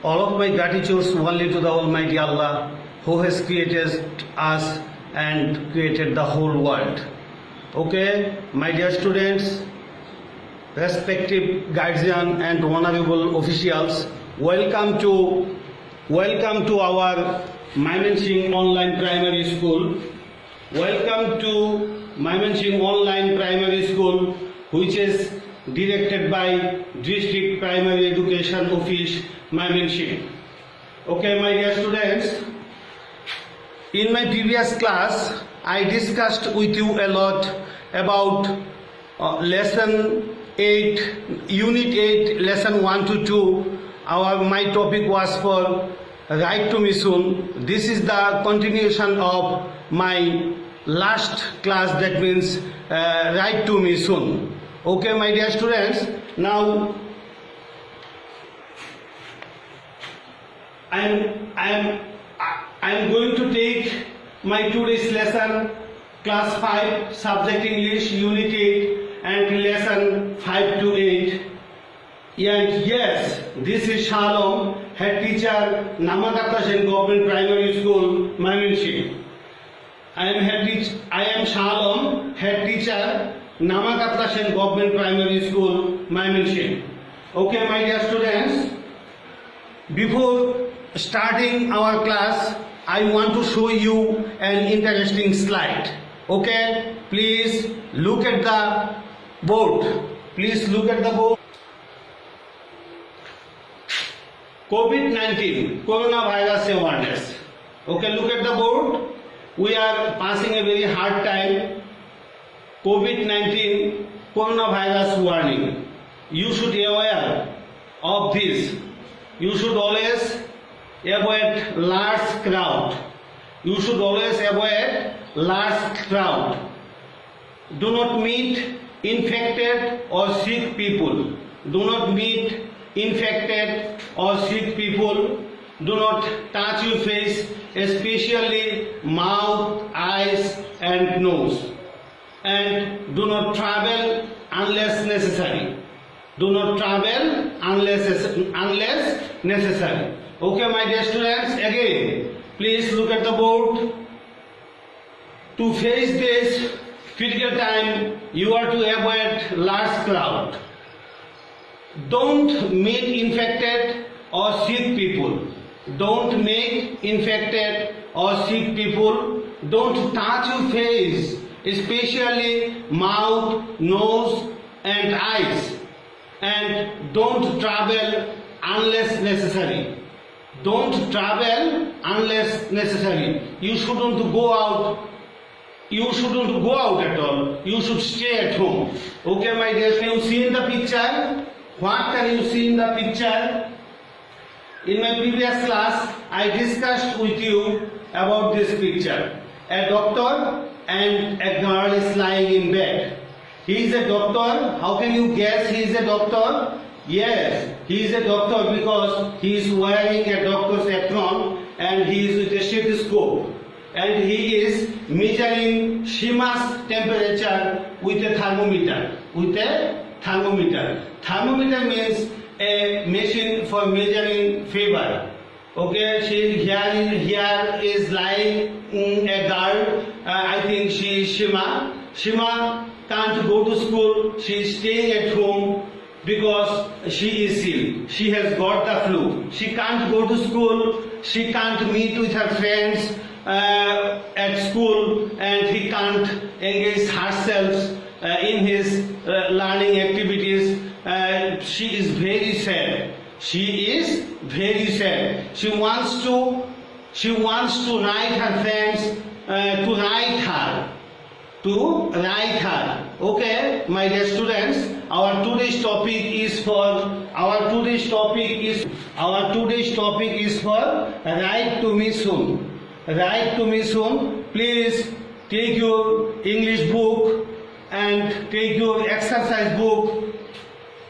All of my gratitude only to the Almighty Allah who has created us and created the whole world. Okay, my dear students, respective guardian and honorable officials, welcome to our Mymensingh Online Primary School. Welcome to Mymensingh Online Primary School, which is directed by District Primary Education Office, Mymensingh. Okay, my dear students, in my previous class, I discussed with you a lot about lesson 8, unit 8, lesson 1 to 2. My topic was for right to me soon. This is the continuation of my last class, that means right to me soon. Okay, my dear students, now I am going to take my today's lesson, class 5, subject English, unit 8, and lesson 5 to 8. And yes, this is Shalom, head teacher, Katlasen Government Primary School, Mymensingh. I am Shalom, head teacher, Katlasen Government Primary School, Mymensingh. Okay, my dear students, before starting our class, I want to show you an interesting slide. Okay, please look at the board. Please look at the board. COVID-19, coronavirus awareness. Okay, look at the board. We are passing a very hard time. COVID-19, coronavirus warning. You should be aware of this. You should always avoid large crowd. You should always avoid large crowd. Do not meet infected or sick people. Do not meet infected or sick people. Do not touch your face, especially mouth, eyes and nose. And do not travel unless necessary. Do not travel unless necessary. Okay, my dear students, again, please look at the board. To face this critical time, you are to avoid large crowd. Don't meet infected or sick people. Don't make infected or sick people. Don't touch your face, especially mouth, nose and eyes. And don't travel unless necessary. Don't travel unless necessary. You shouldn't go out. You shouldn't go out at all. You should stay at home. Okay, my dear, can you see in the picture? What can you see in the picture? In my previous class, I discussed with you about this picture. A doctor and a girl is lying in bed. He is a doctor. How can you guess he is a doctor? Yes, he is a doctor because he is wearing a doctor's apron and he is with a stethoscope. And he is measuring Shima's temperature with a thermometer. Thermometer means a machine for measuring fever. Okay, here is lying a girl. I think she is Shima. Shima can't go to school. She is staying at home because she is ill. She has got the flu. She can't go to school. She can't meet with her friends at school, and he can't engage herself in his learning activities. She is very sad. She is very sad. She wants to write her friends to write her. Okay, my dear students, our today's topic is for write to me soon. Write to me soon. Please take your English book and take your exercise book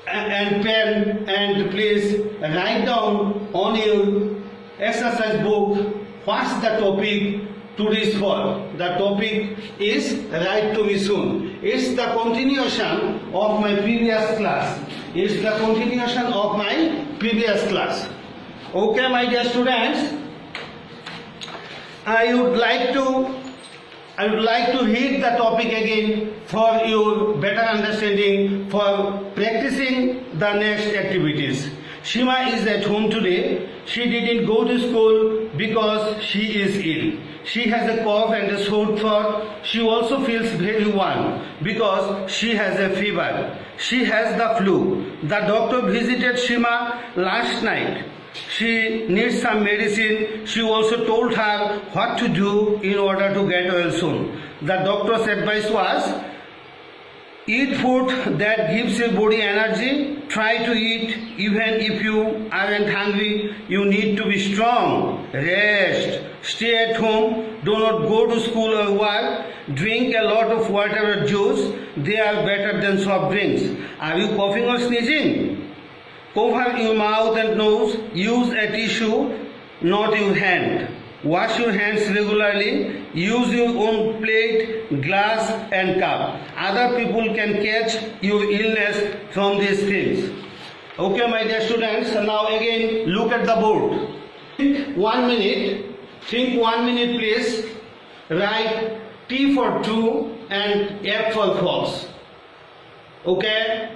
and pen, and please write down on your exercise book what's the topic today's for. The topic is write to me soon. It's the continuation of my previous class. Okay, my dear students, I would like to read the topic again for your better understanding, for practicing the next activities. Shima is at home today. She didn't go to school because she is ill. She has a cough and a sore throat. She also feels very warm because she has a fever. She has the flu. The doctor visited Shima last night. She needs some medicine. She also told her what to do in order to get well soon. The doctor's advice was, eat food that gives your body energy. Try to eat even if you aren't hungry. You need to be strong. Rest. Stay at home. Do not go to school or work. Drink a lot of water or juice. They are better than soft drinks. Are you coughing or sneezing? Cover your mouth and nose. Use a tissue, not your hand. Wash your hands regularly. Use your own plate, glass and cup. Other people can catch your illness from these things. Okay, my dear students, now again look at the board. Think 1 minute. Think 1 minute please. Write T for true and F for false. Okay?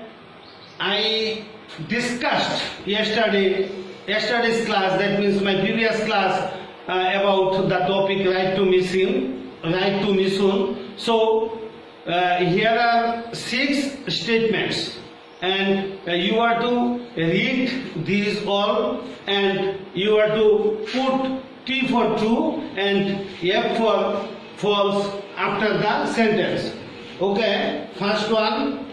I discussed yesterday's class, that means my previous class, about the topic right to missing, right to misun. So here are 6 statements, and you are to read these all, and you are to put T for true and F for false after the sentence. Okay, first one.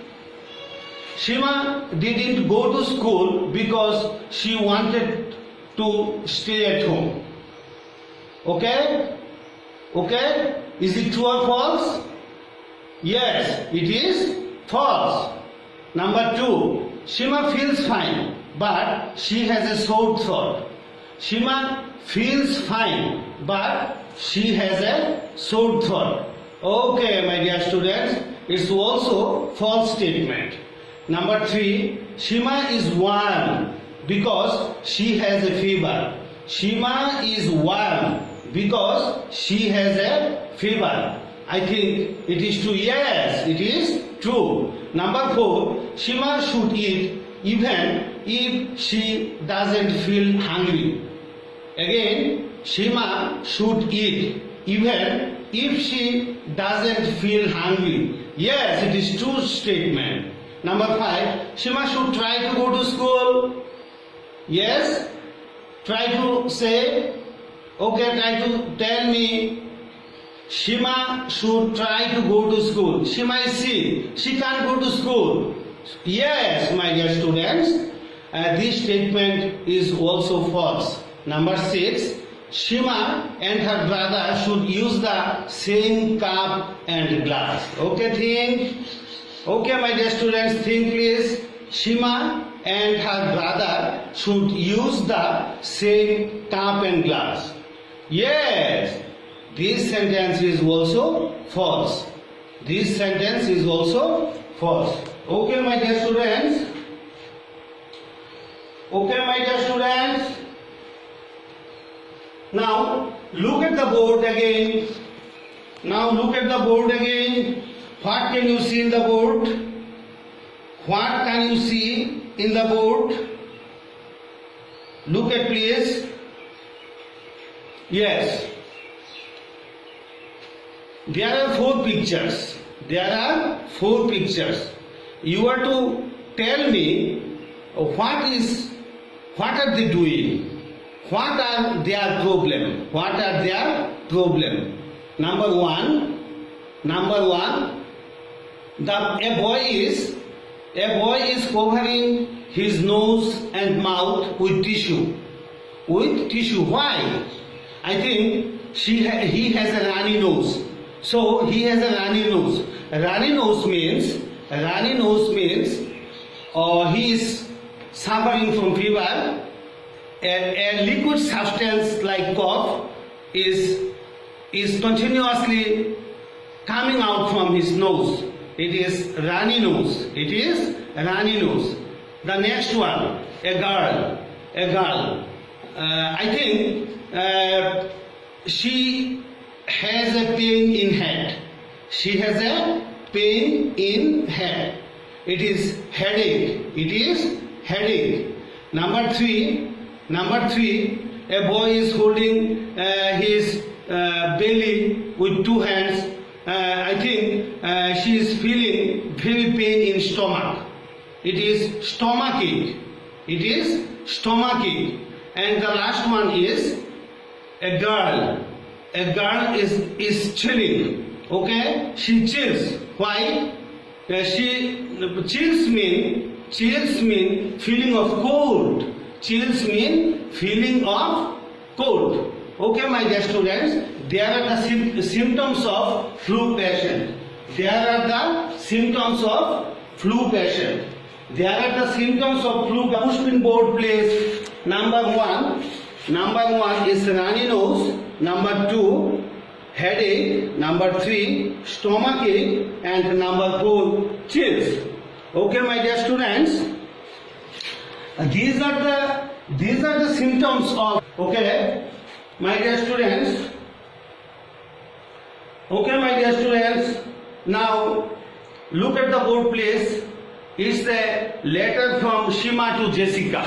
Shima didn't go to school because she wanted to stay at home. Okay? Okay? Is it true or false? Yes, it is false. Number 2. Shima feels fine, but she has a sore throat. Shima feels fine, but she has a sore throat. Okay, my dear students, it's also false statement. Number 3, Shima is warm because she has a fever. Shima is warm because she has a fever. I think it is true. Yes, it is true. Number 4, Shima should eat even if she doesn't feel hungry. Again, Shima should eat even if she doesn't feel hungry. Yes, it is true statement. Number 5, Shima should try to go to school. Yes, try to say, okay, try to tell me, Shima should try to go to school. Shima is sick, she can't go to school. Yes, my dear students, this statement is also false. Number 6, Shima and her brother should use the same cup and glass. Okay, think. Okay, my dear students, think please. Shima and her brother should use the same cup and glass. Yes, this sentence is also false. This sentence is also false. Okay, my dear students. Okay, my dear students. Now, look at the board again. Now, look at the board again. What can you see in the board? What can you see in the board? Look at please. Yes. There are 4 pictures. There are 4 pictures. You are to tell me what are they doing? What are their problem? What are their problem? Number one, a boy is covering his nose and mouth with tissue. With tissue. Why? I think he has a runny nose. So he has a runny nose. Runny nose means he is suffering from fever. A liquid substance like cough is continuously coming out from his nose. It is runny nose. It is runny nose. The next one, a girl I think she has a pain in head. She has a pain in head. It is headache. It is headache. Number three, a boy is holding his belly with two hands. I think she is feeling very pain in stomach. It is stomachache. It is stomachache. And the last one is a girl. A girl is chilling. Okay? She chills. Why? Chills mean feeling of cold. Chills mean feeling of cold. Okay, my dear students, there are the symptoms of flu patient. There are the symptoms of flu patient. There are the symptoms of flu. Pushpin board plays number one is runny nose. Number two, headache. Number three, stomachache, and number four, chills. Okay, my dear students, these are the symptoms of. Okay, my dear students. Okay, my dear students. Now look at the board, please. It's a letter from Shima to Jessica.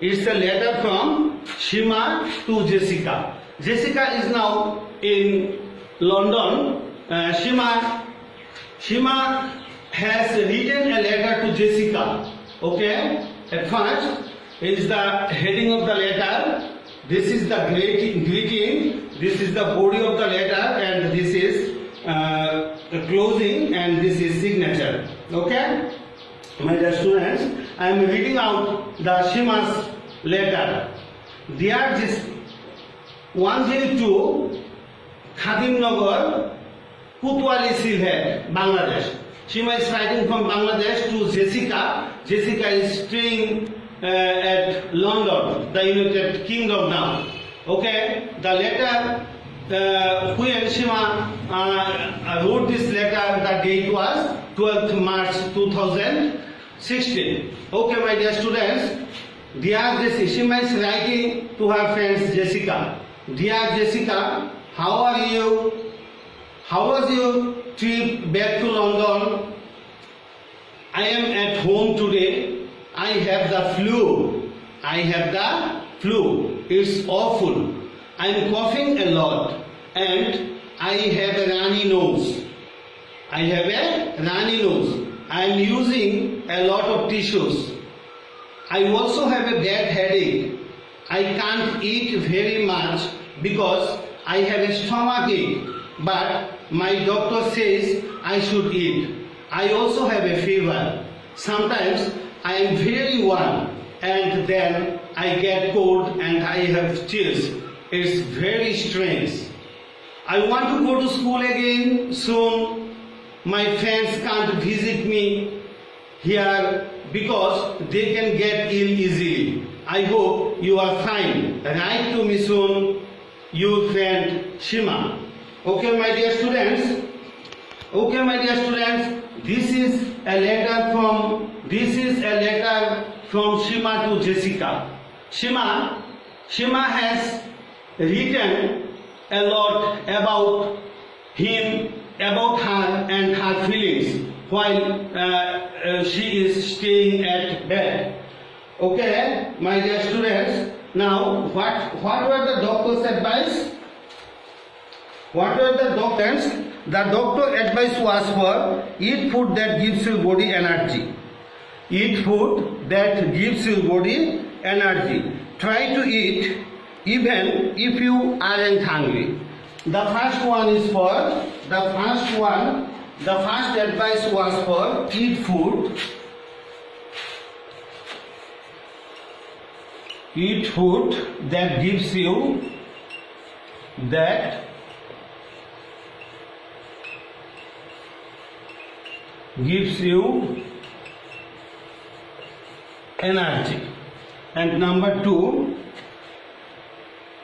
It's a letter from Shima to Jessica. Jessica is now in London. Shima has written a letter to Jessica. Okay? At first is the heading of the letter. This is the greeting. This is the body of the letter, and this is the closing, and this is signature. Okay? My dear students, I am reading out the Shima's letter. Dear Jessica, 102 Khadimnagar, Kutwali Silhet, Bangladesh. Shima is writing from Bangladesh to Jessica. Jessica is staying at London, the United Kingdom now. Okay, the letter when Shima wrote this letter, the date was 12th March 2016. Okay, my dear students, dear Jessica, Shima is writing to her friends Jessica. Dear Jessica, how are you? How was your trip back to London? I am at home today. I have the flu. It's awful. I am coughing a lot and I have a runny nose. I am using a lot of tissues. I also have a bad headache. I can't eat very much because I have a stomachache, but my doctor says I should eat. I also have a fever. Sometimes I am very warm and then I get cold and I have chills. It's very strange. I want to go to school again soon. My friends can't visit me here because they can get ill easily. I hope you are fine. Write to me soon, your friend Shima. Okay, my dear students. This is a letter from Shima to Jessica. Shima has written a lot about him, about her and her feelings while she is staying at bed. Okay, my dear students. Now, what were the doctor's advice? What were the doctors? The doctor advice was for eat food that gives your body energy. Eat food that gives your body energy. Try to eat even if you aren't hungry. The first advice was for eat food. Eat food that gives you energy. And number 2,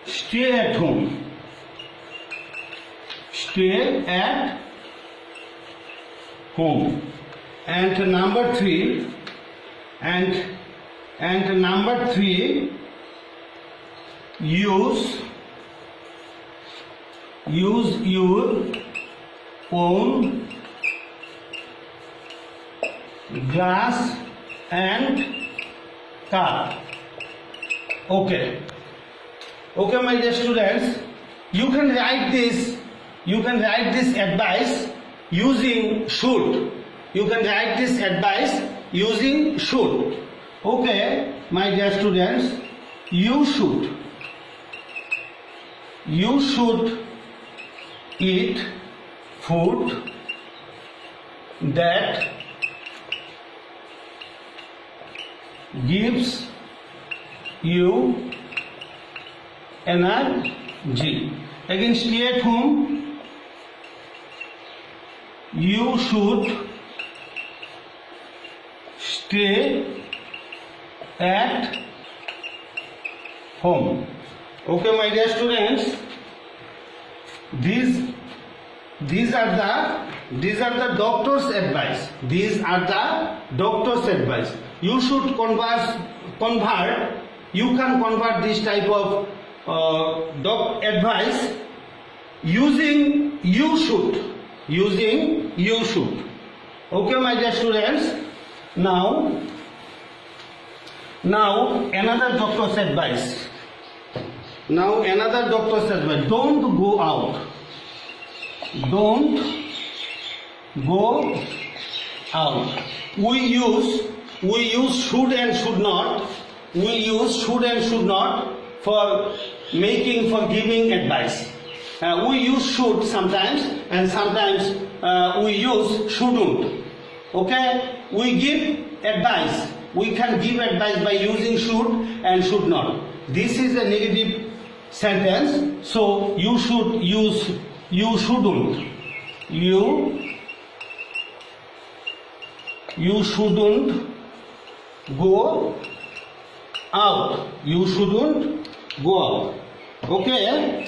stay at home. Stay at home. And number 3, use your own glass and cup. Okay, my dear students, you can write this advice using should. You can write this advice using should. Okay, my dear students, you should eat food that gives you energy. Again, stay at home. You should stay at home. Okay, my dear students, these are the doctor's advice. These are the doctor's advice. You should convert. You can convert this type of advice using you should. Okay, my dear students. Now another doctor's advice. Don't go out. We use should and should not. We use should and should not for giving advice. We use should sometimes, and sometimes we use shouldn't. Okay, we give advice. We can give advice by using should and should not. This is a negative sentence, so you should use you shouldn't. You shouldn't go out. You shouldn't go out. Okay,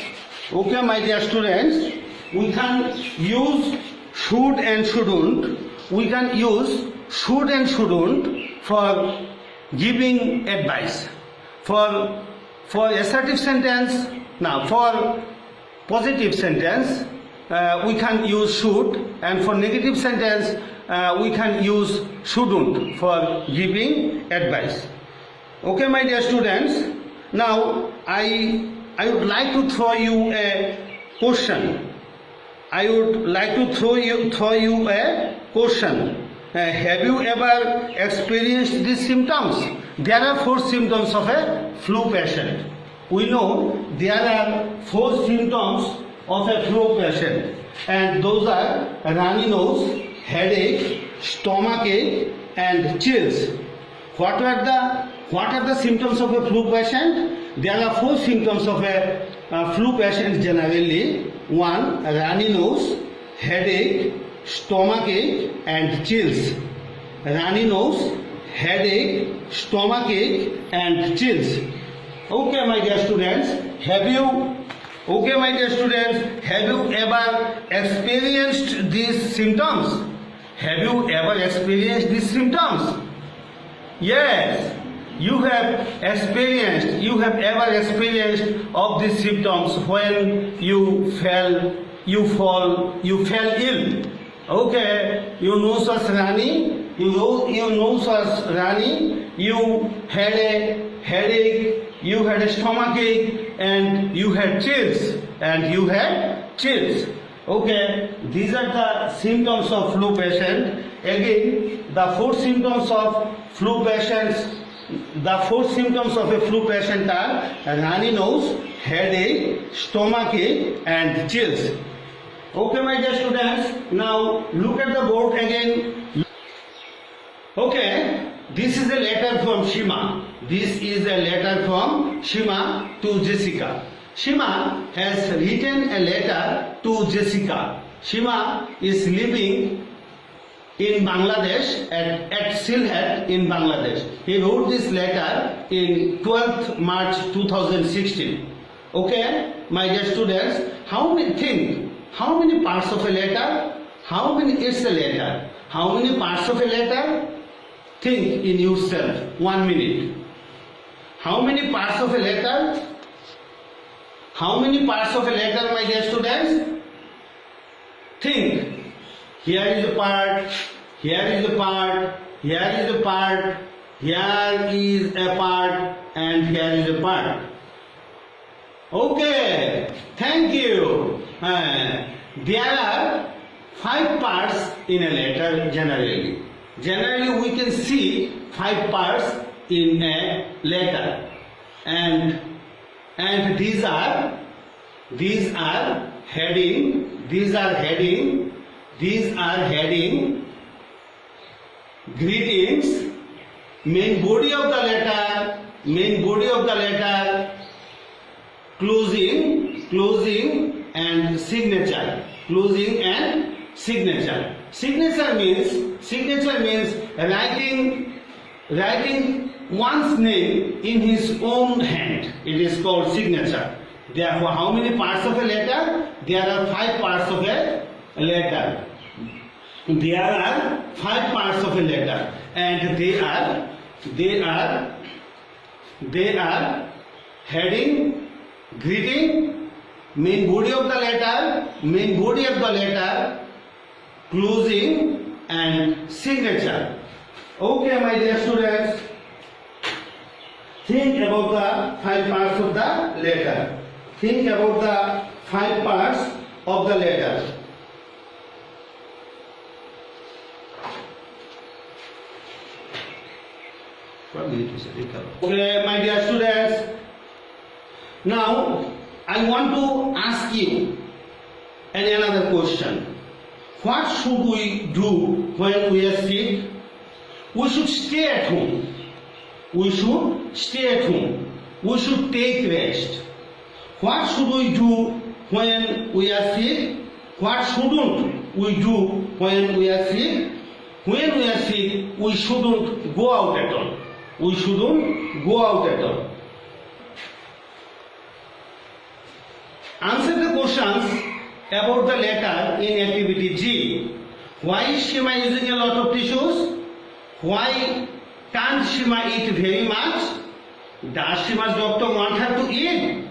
my dear students, we can use should and shouldn't. We can use should and shouldn't for giving advice. For assertive sentence, now for positive sentence, we can use should, and for negative sentence, we can use shouldn't for giving advice. Okay, my dear students, now I would like to throw you a question. Have you ever experienced these symptoms? There are 4 symptoms of a flu patient. We know there are 4 symptoms of a flu patient, and those are runny nose, headache, stomachache, and chills. What are the symptoms of a flu patient? There are 4 symptoms of a flu patient generally. 1. Runny nose, headache, stomachache, and chills. Runny nose, headache, stomachache, and chills. Okay, my dear students, have you ever experienced these symptoms? Have you ever experienced these symptoms? Yes, you have ever experienced of these symptoms when you fell ill. Okay, your nose was runny, you had a headache, you had a stomachache, and you had chills. Okay, these are the symptoms of flu patient. Again, the 4 symptoms of flu patients. The 4 symptoms of a flu patient are runny nose, headache, stomachache, and chills. Okay, my dear students, now look at the board again. Okay, this is a letter from Shima. This is a letter from Shima to Jessica. Shima has written a letter to Jessica. Shima is living in Bangladesh, at Sylhet in Bangladesh. He wrote this letter in 12th March 2016. Okay, my dear students, how many parts of a letter? How many is a letter? How many parts of a letter? Think in yourself, 1 minute. How many parts of a letter? How many parts of a letter, my dear students? Think. Here is a part, here is a part, here is a part, here is a part, and here is a part. Okay, thank you. There are 5 parts in a letter generally. Generally we can see 5 parts in a letter, and these are heading, these are heading, greetings, main body of the letter, closing and signature. Signature means writing one's name in his own hand. It is called signature. Therefore, how many parts of a letter? There are 5 parts of a letter. There are 5 parts of a letter, and they are heading, greeting, main body of the letter, closing and signature. Okay, my dear students, think about the 5 parts of the letter. Think about the 5 parts of the letter. Okay, my dear students, now I want to ask you another question. What should we do when we are sick? We should stay at home. We should take rest. What should we do when we are sick? What shouldn't we do when we are sick? When we are sick, we shouldn't go out at all. Answer the questions about the letter in activity G. Why is Shima using a lot of tissues? Why can't Shima eat very much? Does Shima's doctor want her to eat?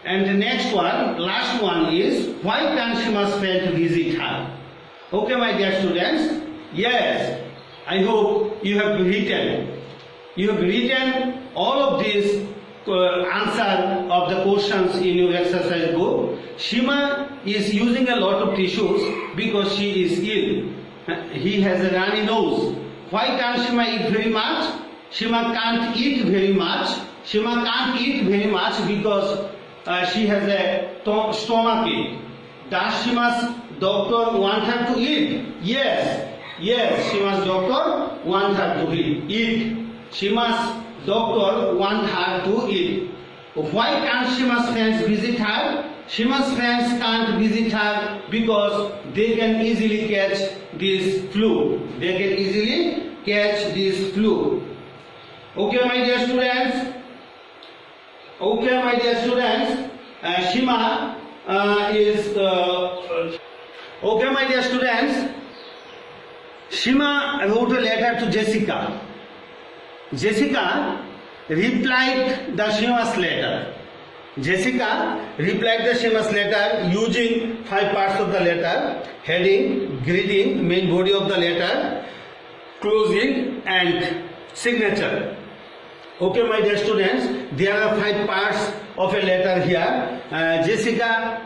And the next one, last one is, why can't Shima's friend visit her? Okay, my dear students, yes, I hope you have written all of these answer of the questions in your exercise book. Shima is using a lot of tissues because she is ill. He has a runny nose. Why can't Shima eat very much? Shima can't eat very much because she has a stomach ache. Does Shima's doctor want her to eat? Yes, Shima's doctor want her to eat. Shima's doctor want her to eat. Why can't Shima's friends visit her? Shima's friends can't visit her because they can easily catch this flu. Okay, my dear students. Shima Shima wrote a letter to Jessica. Jessica replied the Shima's letter. Using 5 parts of the letter: heading, greeting, main body of the letter, closing and signature. Okay, my dear students, there are 5 parts of a letter here. Jessica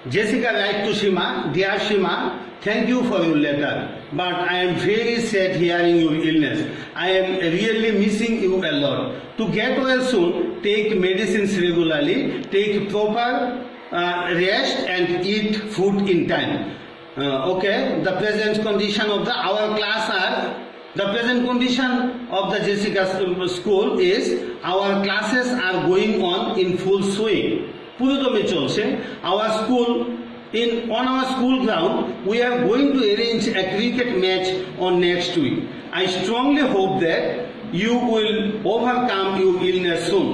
write to Shima, dear Shima, thank you for your letter, but I am very sad hearing your illness. I am really missing you a lot. To get well soon, take medicines regularly, take proper rest and eat food in time. Okay, the present condition of the Jessica's school is our classes are going on in full swing. পুরোদমে চলছে. Our school on our school ground, we are going to arrange a cricket match on next week. I strongly hope that you will overcome your illness soon.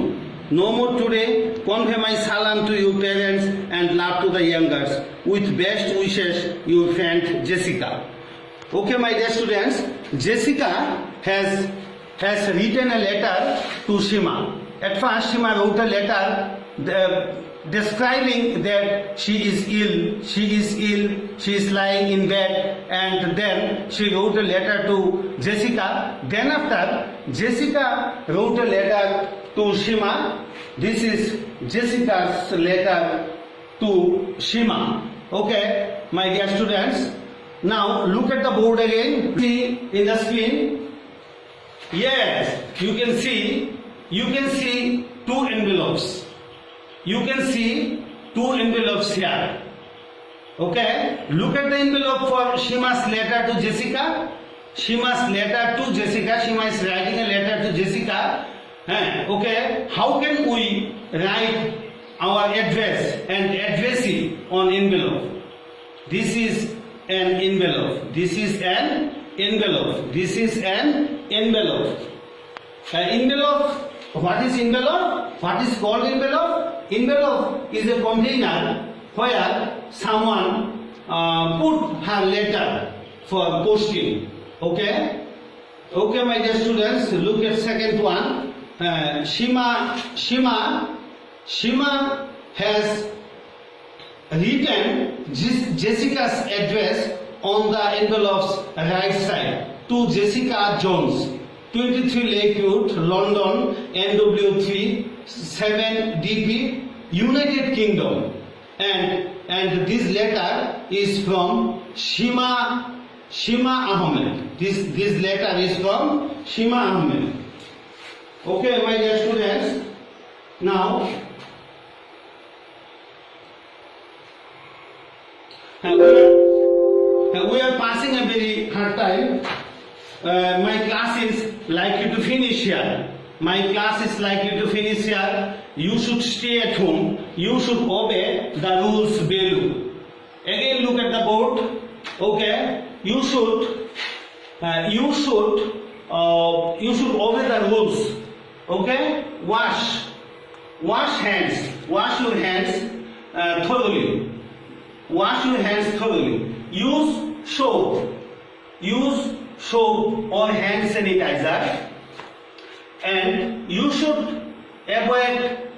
No more today. Convey my salam to your parents and love to the youngers. With best wishes, your friend Jessica. Okay, my dear students, Jessica has written a letter to Shima. At first, Shima wrote a letter describing that she is ill, she is lying in bed, and then she wrote a letter to Jessica. Then after, Jessica wrote a letter to Shima. This is Jessica's letter to Shima. Okay, my dear students. Now look at the board again. See in the screen. Yes, you can see two envelopes. You can see two envelopes here. Okay, look at the envelope for Shima's letter to Jessica. Shima's letter to Jessica. Shima is writing a letter to Jessica. Okay, how can we write our address and addressee on envelope? This is an envelope. This is an envelope. This is an envelope. Envelope. What is envelope? What is called envelope? Envelope is a container where someone put her letter for posting. Okay? Okay, my dear students, look at second one. Shima has written Jessica's address on the envelope's right side to Jessica Jones, 23 Lakewood, London, NW3 7DP, United Kingdom. And this letter is from Shima Ahmed. This letter is from Shima Ahmed. Okay, my dear students. Now, we are passing a very hard time. My class is likely to finish here. My class is likely to finish here. You should stay at home. You should obey the rules below. Again, look at the board. Okay, you should obey the rules. Okay, wash your hands thoroughly. Wash your hands thoroughly. Use soap or hand sanitizer, and you should avoid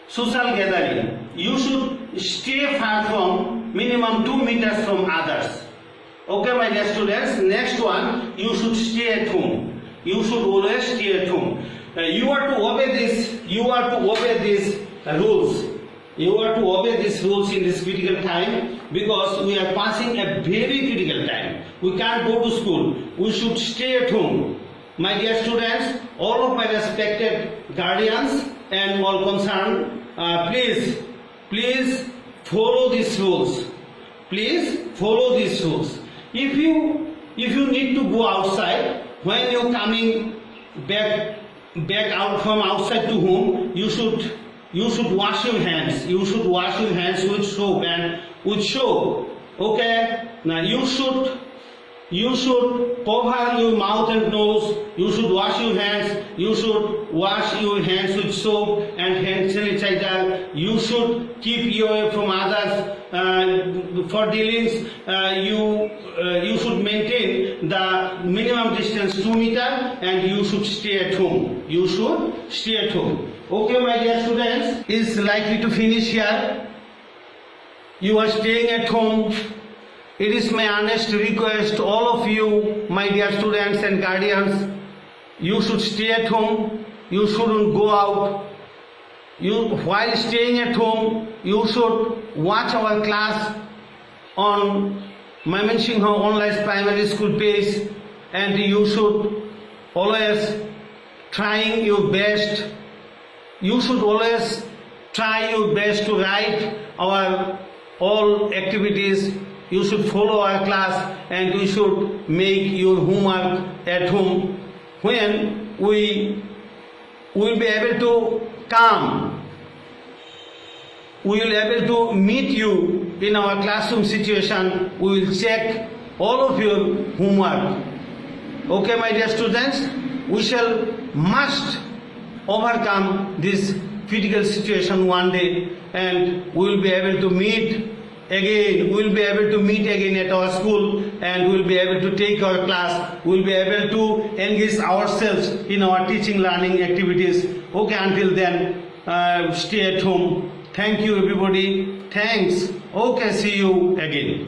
social gathering. You should stay far from minimum 2 meters from others. Okay, my dear students. Next one, you should stay at home. You should always stay at home. You are to obey this. You are to obey these rules. You are to obey these rules in this critical time, because we are passing a very critical time. We can't go to school. We should stay at home. My dear students, all of my respected guardians and all concerned, please follow these rules. Please follow these rules. If you need to go outside, when you're coming back out from outside to home, you should wash your hands. You should wash your hands with soap and with soap. Okay? Now you should cover your mouth and nose. You should wash your hands. You should wash your hands with soap and hand sanitizer. You should keep you away from others. For dealings, you should maintain the minimum distance 2 meters, and you should stay at home. You should stay at home. Okay, my dear students, is likely to finish here. You are staying at home. It is my earnest request to all of you, my dear students and guardians, you should stay at home. You shouldn't go out. While staying at home, you should watch our class on Mymensingh Online Primary School page, and you should always trying your best. You should always try your best to write our all activities. You should follow our class, and you should make your homework at home. When we will be able to come, we will be able to meet you in our classroom situation. We will check all of your homework. Okay, my dear students, we must overcome this critical situation one day, and we will be able to meet again we will be able to meet again at our school, and we will be able to take our class. We will be able to engage ourselves in our teaching learning activities. Okay, until then, stay at home. Thank you everybody. Thanks. Okay, see you again.